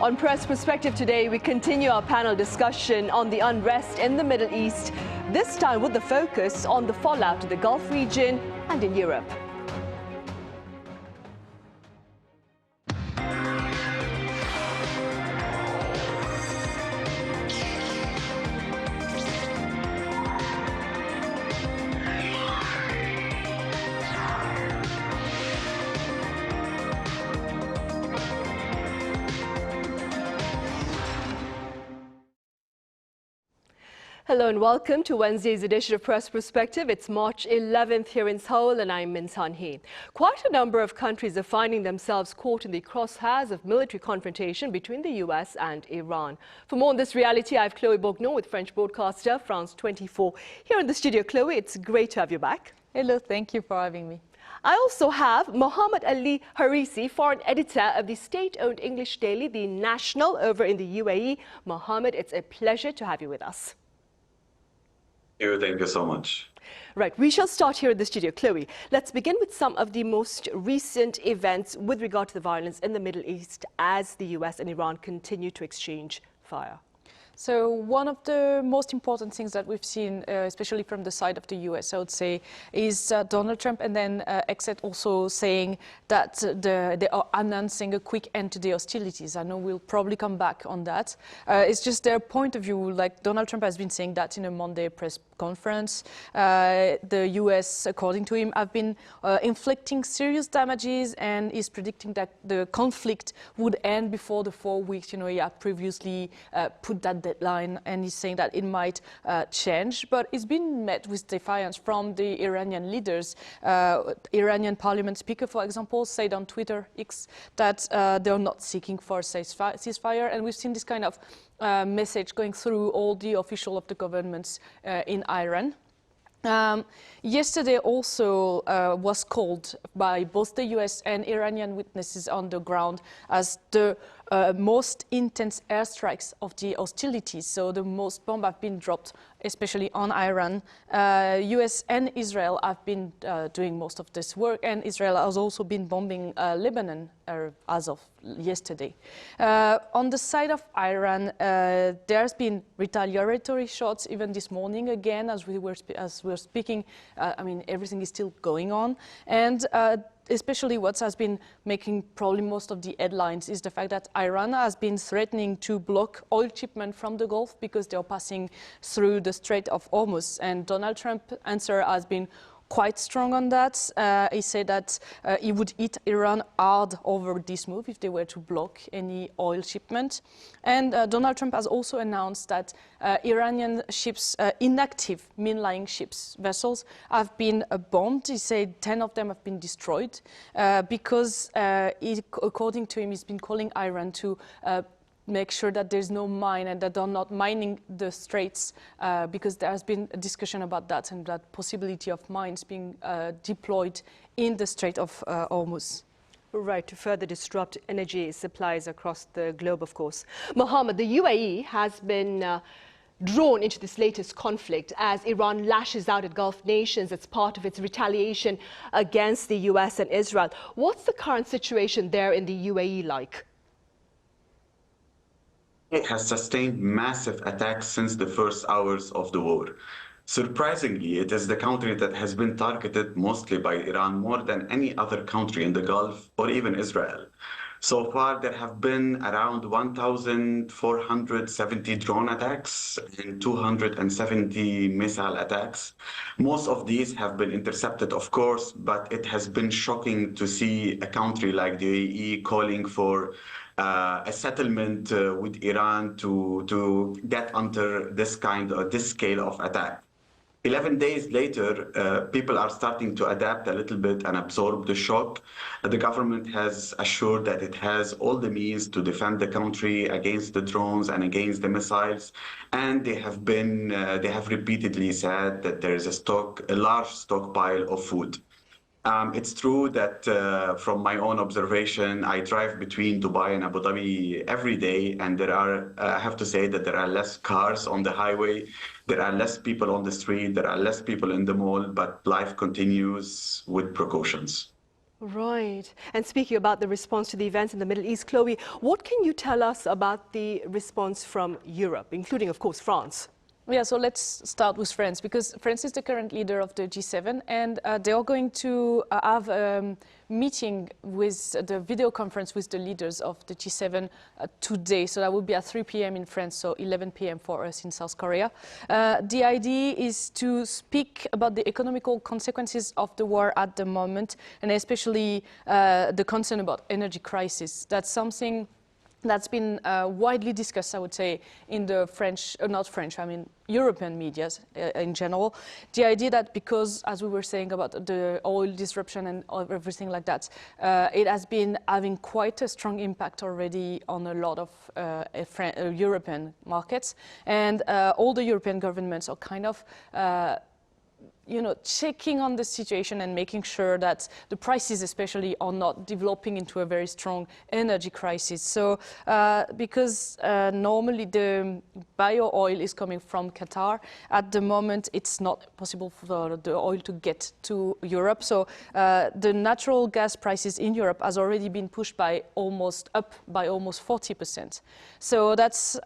On Press Perspective today, we continue our panel discussion on the unrest in the Middle East, this time with the focus on the fallout in the Gulf region and in Europe. Hello and welcome to Wednesday's edition of Press Perspective. It's March 11th here in Seoul and I'm in Sun-hee. Quite a number of countries are finding themselves caught in the crosshairs of military confrontation between the US and Iran. For more on this reality, I have Chloe Borgnon with French broadcaster France 24 here in the studio. Chloe, it's great to have you back. Hello, thank you for having me. I also have Mohamad Ali Harisi, foreign editor of the state-owned English daily, The National, over in the UAE. Mohamad, it's a pleasure to have you with us. Thank you so much. Right, we shall start here in the studio. Chloe, let's begin with some of the most recent events with regard to the violence in the Middle East as the US and Iran continue to exchange fire. So one of the most important things that we've seen, especially from the side of the US, I would say, is Donald Trump and then Exet also saying that they are announcing a quick end to the hostilities. I know we'll probably come back on that. It's just their point of view, like Donald Trump has been saying that in a Monday press conference. The US, according to him, have been inflicting serious damages and is predicting that the conflict would end before the 4 weeks. You know, he had previously put that deadline, and he's saying that it might change, but it's been met with defiance from the Iranian leaders. Iranian parliament speaker, for example, said on Twitter X that they're not seeking for a ceasefire, and we've seen this kind of message going through all the officials of the governments in Iran. Yesterday also was called by both the US and Iranian witnesses on the ground as the most intense airstrikes of the hostilities. So the most bombs have been dropped, especially on Iran. US and Israel have been doing most of this work, and Israel has also been bombing Lebanon as of yesterday. On the side of Iran, there's been retaliatory shots even this morning again, as we were speaking. I mean, everything is still going on, and especially what has been making probably most of the headlines is the fact that Iran has been threatening to block oil shipment from the Gulf because they are passing through the Strait of Hormuz. And Donald Trump's answer has been quite strong on that. He said that he would hit Iran hard over this move if they were to block any oil shipment. And Donald Trump has also announced that Iranian ships, inactive mainline ships, vessels, have been bombed. He said 10 of them have been destroyed because, according to him, he's been calling Iran to make sure that there's no mine and that they're not mining the straits because there has been a discussion about that and that possibility of mines being deployed in the Strait of Hormuz. Right, to further disrupt energy supplies across the globe, of course. Mohamad, the UAE has been drawn into this latest conflict as Iran lashes out at Gulf nations as part of its retaliation against the US and Israel. What's the current situation there in the UAE like? It has sustained massive attacks since the first hours of the war. Surprisingly, it is the country that has been targeted mostly by Iran more than any other country in the Gulf or even Israel. So far, there have been around 1,470 drone attacks and 270 missile attacks. Most of these have been intercepted, of course, but it has been shocking to see a country like the UAE calling for a settlement with Iran to get under this scale of attack. 11 days later, people are starting to adapt a little bit and absorb the shock. The government has assured that it has all the means to defend the country against the drones and against the missiles. And they have repeatedly said that there is a large stockpile of food. It's true that from my own observation, I drive between Dubai and Abu Dhabi every day, and I have to say that there are less cars on the highway, there are less people on the street, there are less people in the mall, but life continues with precautions. Right. And speaking about the response to the events in the Middle East, Chloe, what can you tell us about the response from Europe, including, of course, France? Yeah, so let's start with France, because France is the current leader of the G7, and they are going to have a meeting with the video conference with the leaders of the G7 today. So that will be at 3 p.m. in France, so 11 p.m. for us in South Korea. The idea is to speak about the economical consequences of the war at the moment, and especially the concern about energy crisis. That's something that's been widely discussed, I would say, in the European media in general. The idea that because, as we were saying about the oil disruption and everything like that, it has been having quite a strong impact already on a lot of European markets. And all the European governments are kind of checking on the situation and making sure that the prices especially are not developing into a very strong energy crisis. So because normally the bio oil is coming from Qatar, at the moment it's not possible for the oil to get to Europe. So the natural gas prices in Europe has already been pushed by almost 40%. So that's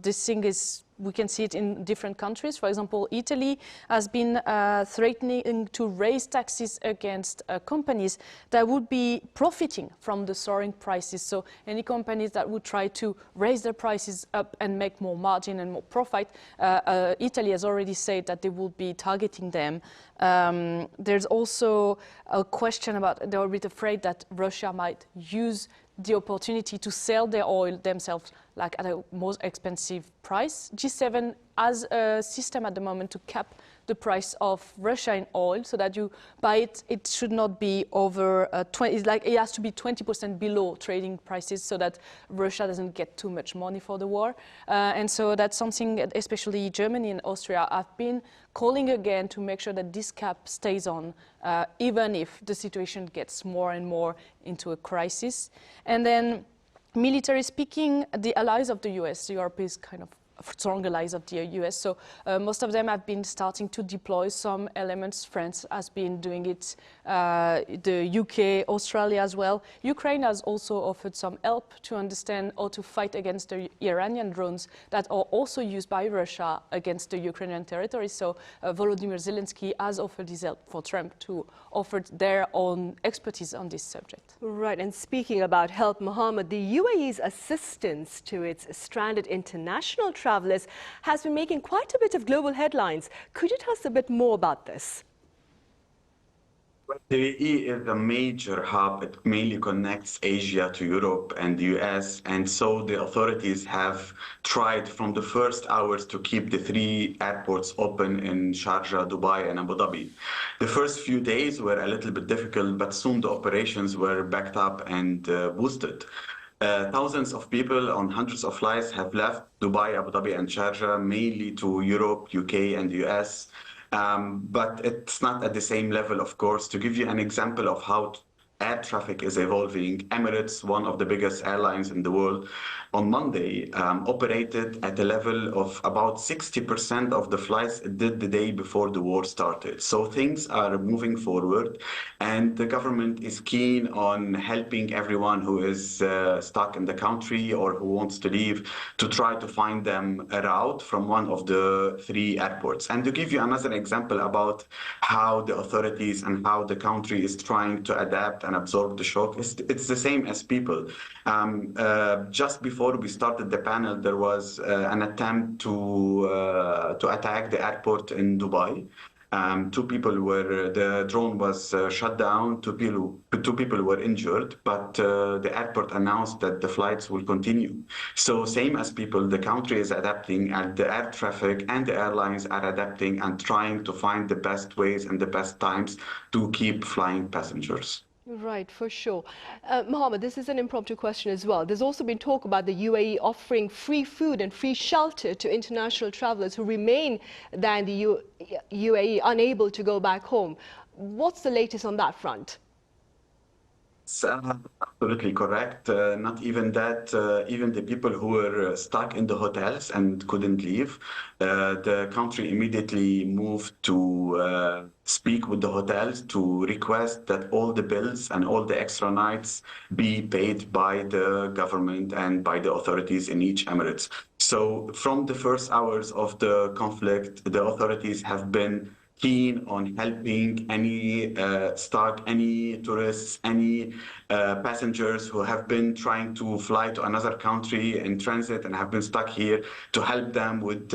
this thing is. We can see it in different countries. For example, Italy has been threatening to raise taxes against companies that would be profiting from the soaring prices. So any companies that would try to raise their prices up and make more margin and more profit, Italy has already said that they will be targeting them. There's also a question about, they're a bit afraid that Russia might use the opportunity to sell their oil themselves, like at a more expensive price. G7 has a system at the moment to cap the price of Russian oil, so that you buy it, it should not be over 20. It's like it has to be 20% below trading prices, so that Russia doesn't get too much money for the war. And so that's something, especially Germany and Austria, have been calling again to make sure that this cap stays on, even if the situation gets more and more into a crisis. And then, military speaking, the allies of the US, Europe is kind of strong allies of the US, so most of them have been starting to deploy some elements. France has been doing it, the UK, Australia as well. Ukraine has also offered some help to understand how to fight against the Iranian drones that are also used by Russia against the Ukrainian territory. So Volodymyr Zelensky has offered his help for Trump to offer their own expertise on this subject. Right, and speaking about help, Mohamad, the UAE's assistance to its stranded international travelers has been making quite a bit of global headlines. Could you tell us a bit more about this? The UAE is a major hub. It mainly connects Asia to Europe and the US. And so the authorities have tried from the first hours to keep the 3 airports open in Sharjah, Dubai, and Abu Dhabi. The first few days were a little bit difficult, but soon the operations were backed up and boosted. Thousands of people on hundreds of flights have left Dubai, Abu Dhabi, and Sharjah, mainly to Europe, UK, and the US. But it's not at the same level, of course. To give you an example of how air traffic is evolving, Emirates, one of the biggest airlines in the world, on Monday operated at a level of about 60% of the flights it did the day before the war started. So things are moving forward, and the government is keen on helping everyone who is stuck in the country or who wants to leave to try to find them a route from one of the 3 airports. And to give you another example about how the authorities and how the country is trying to adapt and absorb the shock, it's the same as people. Just before we started the panel, there was an attempt to attack the airport in Dubai. 2 people were, the drone was shut down, 2 people were injured, but the airport announced that the flights will continue. So same as people, the country is adapting, and the air traffic and the airlines are adapting and trying to find the best ways and the best times to keep flying passengers. Right, for sure. Mohamad, this is an impromptu question as well. There's also been talk about the UAE offering free food and free shelter to international travelers who remain there in the UAE, unable to go back home. What's the latest on that front? It's absolutely correct. Not even that, even the people who were stuck in the hotels and couldn't leave, the country immediately moved to speak with the hotels to request that all the bills and all the extra nights be paid by the government and by the authorities in each Emirates. So from the first hours of the conflict, the authorities have been keen on helping any any tourists, any passengers who have been trying to fly to another country in transit and have been stuck here, to help them with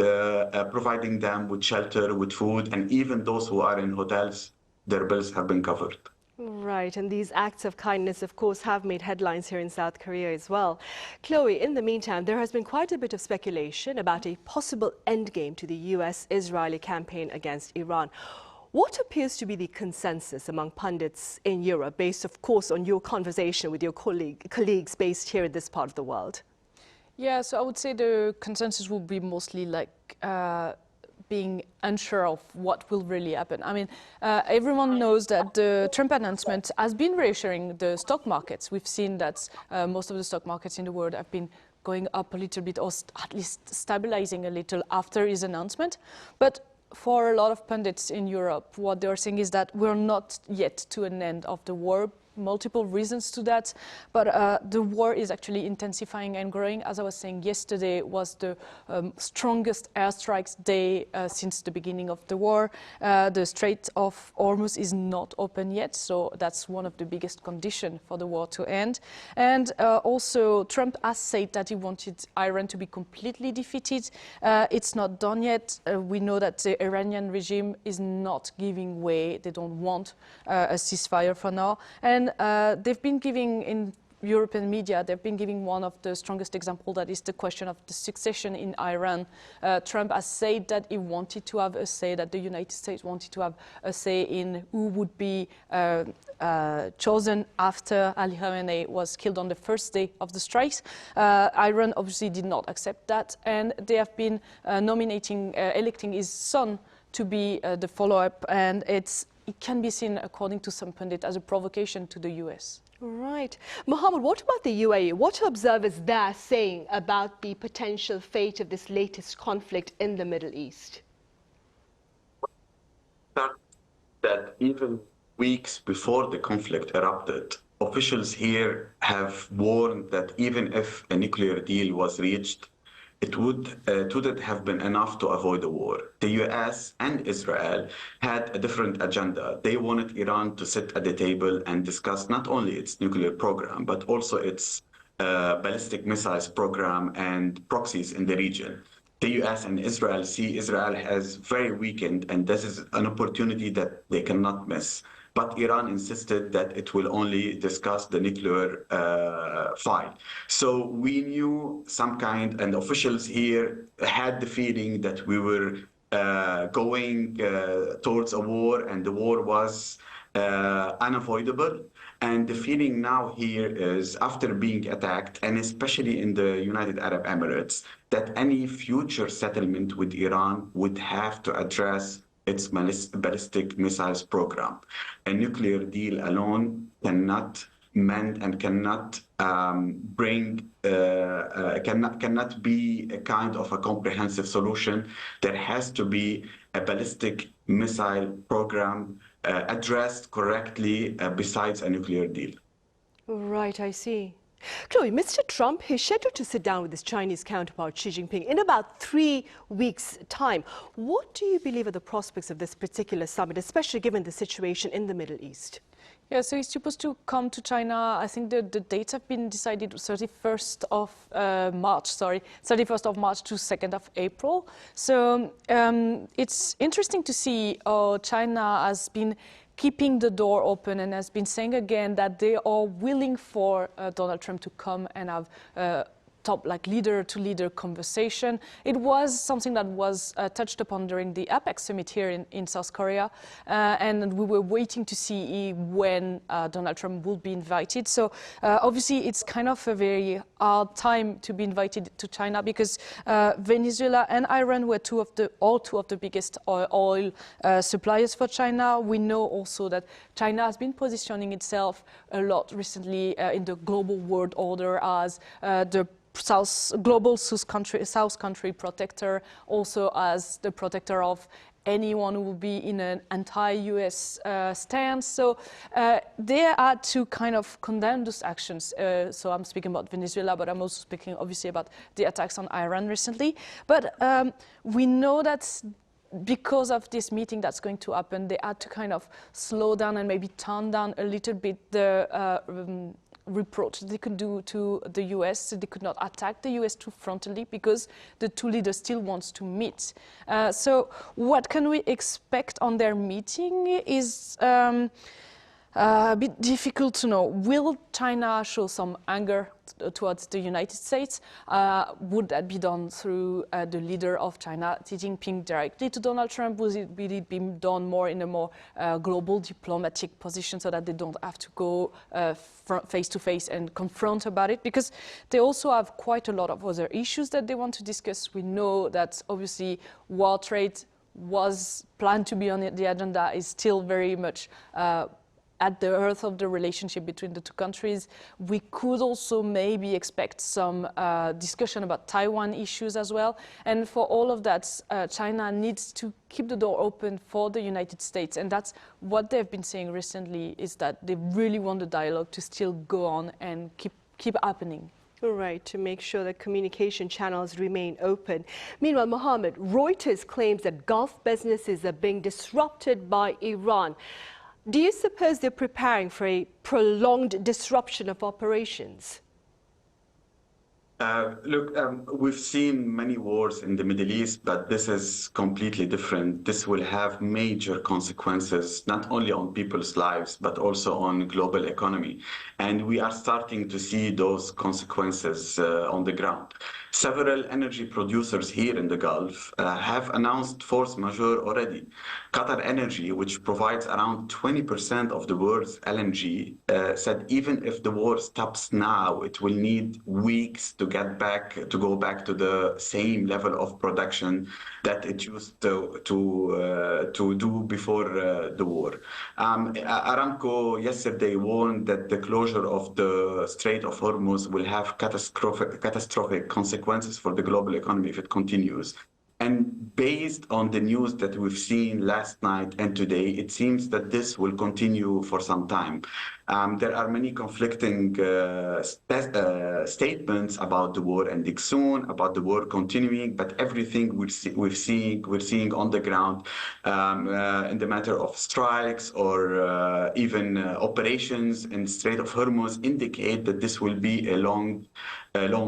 providing them with shelter, with food, and even those who are in hotels, their bills have been covered. Right, and these acts of kindness, of course, have made headlines here in South Korea as well. Chloe, in the meantime, there has been quite a bit of speculation about a possible endgame to the US-Israeli campaign against Iran. What appears to be the consensus among pundits in Europe, based, of course, on your conversation with your colleagues based here in this part of the world? Yeah, so I would say the consensus will be mostly like being unsure of what will really happen. I mean, everyone knows that the Trump announcement has been reassuring the stock markets. We've seen that most of the stock markets in the world have been going up a little bit, or at least stabilizing a little after his announcement. But for a lot of pundits in Europe, what they're saying is that we're not yet to an end of the war. Multiple reasons to that, but the war is actually intensifying and growing. As I was saying, yesterday was the strongest airstrikes day since the beginning of the war. The Strait of Hormuz is not open yet, so that's one of the biggest conditions for the war to end. And also, Trump has said that he wanted Iran to be completely defeated. It's not done yet. We know that the Iranian regime is not giving way. They don't want a ceasefire for now. And they've been giving, in European media, they've been giving one of the strongest examples, that is the question of the succession in Iran. Trump has said that he wanted to have a say, that the United States wanted to have a say in who would be chosen after Ali Khamenei was killed on the first day of the strikes. Iran obviously did not accept that, and they have been electing his son to be the follow-up, and it can be seen, according to some pundits, as a provocation to the US. Right. Mohamad, what about the UAE? What are observers there saying about the potential fate of this latest conflict in the Middle East? That even weeks before the conflict erupted, officials here have warned that even if a nuclear deal was reached, it wouldn't have been enough to avoid a war. The US and Israel had a different agenda. They wanted Iran to sit at the table and discuss not only its nuclear program, but also its ballistic missiles program and proxies in the region. The US and Israel see Israel as very weakened, and this is an opportunity that they cannot miss. But Iran insisted that it will only discuss the nuclear file. So we knew some kind, and officials here had the feeling that we were going towards a war, and the war was unavoidable. And the feeling now here is, after being attacked, and especially in the United Arab Emirates, that any future settlement with Iran would have to address its ballistic missiles program. A nuclear deal alone cannot mend and cannot cannot be a kind of a comprehensive solution. There has to be a ballistic missile program addressed correctly besides a nuclear deal. Right, I see. Chloe, Mr. Trump is scheduled to sit down with his Chinese counterpart Xi Jinping in about 3 weeks' time. What do you believe are the prospects of this particular summit, especially given the situation in the Middle East? Yeah, so he's supposed to come to China. I think the dates have been decided 31st of March to 2nd of April. So it's interesting to see how China has been keeping the door open and has been saying again that they are willing for Donald Trump to come and have top like leader-to-leader conversation. It was something that was touched upon during the APEC summit here in South Korea, and we were waiting to see when Donald Trump would be invited. So obviously it's kind of a very hard time to be invited to China, because Venezuela and Iran were two of the biggest oil suppliers for China. We know also that China has been positioning itself a lot recently in the global world order as the global South country protector, also as the protector of anyone who will be in an anti-US stance. So they had to kind of condemn those actions. So I'm speaking about Venezuela, but I'm also speaking obviously about the attacks on Iran recently. But we know that because of this meeting that's going to happen, they had to kind of slow down and maybe tone down a little bit the reproach they could do to the US. So they could not attack the US too frontally because the two leaders still want to meet. So what can we expect on their meeting is a bit difficult to know. Will China show some anger towards the United States? Would that be done through the leader of China, Xi Jinping, directly to Donald Trump? Will it be done more in a more global diplomatic position so that they don't have to go face to face and confront about it? Because they also have quite a lot of other issues that they want to discuss. We know that obviously world trade was planned to be on the agenda, is still very much at the heart of the relationship between the two countries. We could also maybe expect some discussion about Taiwan issues as well. And for all of that, China needs to keep the door open for the United States. And that's what they've been saying recently, is that they really want the dialogue to still go on and keep happening. Right, to make sure that communication channels remain open. Meanwhile, Mohammed, Reuters claims that Gulf businesses are being disrupted by Iran. Do you suppose they're preparing for a prolonged disruption of operations? Look, we've seen many wars in the Middle East, but this is completely different. This will have major consequences, not only on people's lives, but also on global economy. And we are starting to see those consequences on the ground. Several energy producers here in the Gulf have announced force majeure already. Qatar Energy, which provides around 20% of the world's LNG, said even if the war stops now, it will need weeks to go back to the same level of production that it used to do before the war. Aramco yesterday warned that the closure of the Strait of Hormuz will have catastrophic consequences for the global economy if it continues. And based on the news that we've seen last night and today, it seems that this will continue for some time. There are many conflicting statements about the war ending soon, about the war continuing, but everything we're seeing on the ground in the matter of strikes or even operations in Strait of Hormuz indicate that this will be a long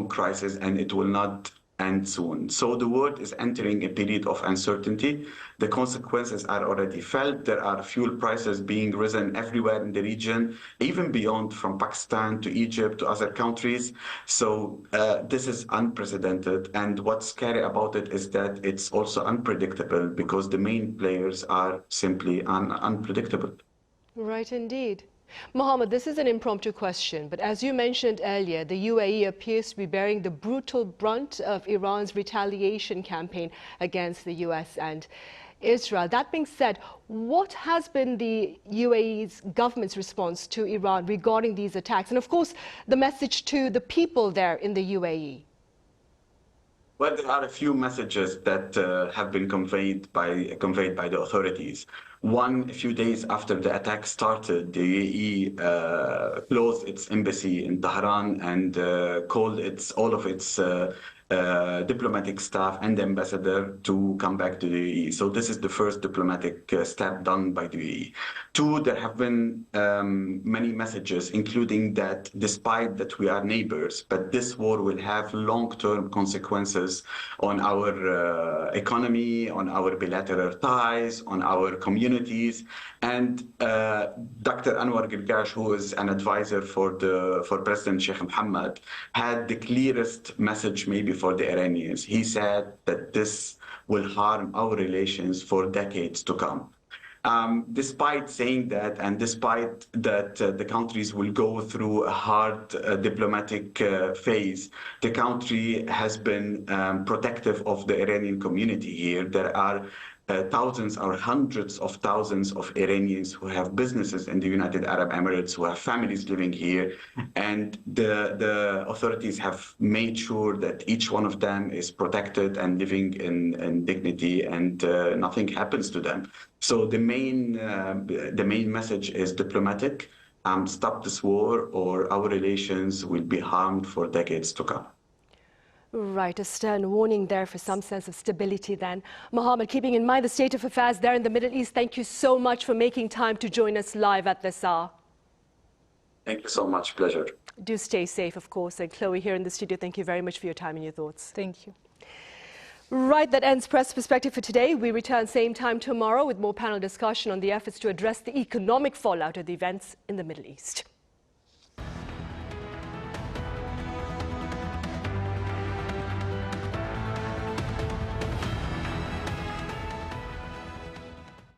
crisis and it will not end soon. So the world is entering a period of uncertainty. The consequences are already felt. There are fuel prices being risen everywhere in the region, even beyond, from Pakistan to Egypt to other countries. So this is unprecedented. And what's scary about it is that it's also unpredictable because the main players are simply unpredictable. Right, indeed. Mohammed, this is an impromptu question, but as you mentioned earlier, the UAE appears to be bearing the brutal brunt of Iran's retaliation campaign against the US and Israel. That being said, what has been the UAE's government's response to Iran regarding these attacks? And of course, the message to the people there in the UAE? Well, there are a few messages that have been conveyed by the authorities. One, a few days after the attack started, the UAE closed its embassy in Tehran and called all of its diplomatic staff and the ambassador to come back to the UAE. So this is the first diplomatic step done by the UAE. Two, there have been many messages, including that despite that we are neighbors, but this war will have long-term consequences on our economy, on our bilateral ties, on our communities. And Dr. Anwar Girgash, who is an advisor for President Sheikh Mohammed, had the clearest message maybe for the Iranians. He said that this will harm our relations for decades to come. Despite saying that, and despite that the countries will go through a hard diplomatic phase, the country has been protective of the Iranian community here. There are thousands or hundreds of thousands of Iranians who have businesses in the United Arab Emirates, who have families living here, and the authorities have made sure that each one of them is protected and living in dignity, and nothing happens to them. So the main message is diplomatic. Stop this war, or our relations will be harmed for decades to come. Right, a stern warning there for some sense of stability then. Mohamad, keeping in mind the state of affairs there in the Middle East, thank you so much for making time to join us live at this hour. Thank you so much. Pleasure. Do stay safe, of course. And Chloe here in the studio, thank you very much for your time and your thoughts. Thank you. Right, that ends Press Perspective for today. We return same time tomorrow with more panel discussion on the efforts to address the economic fallout of the events in the Middle East.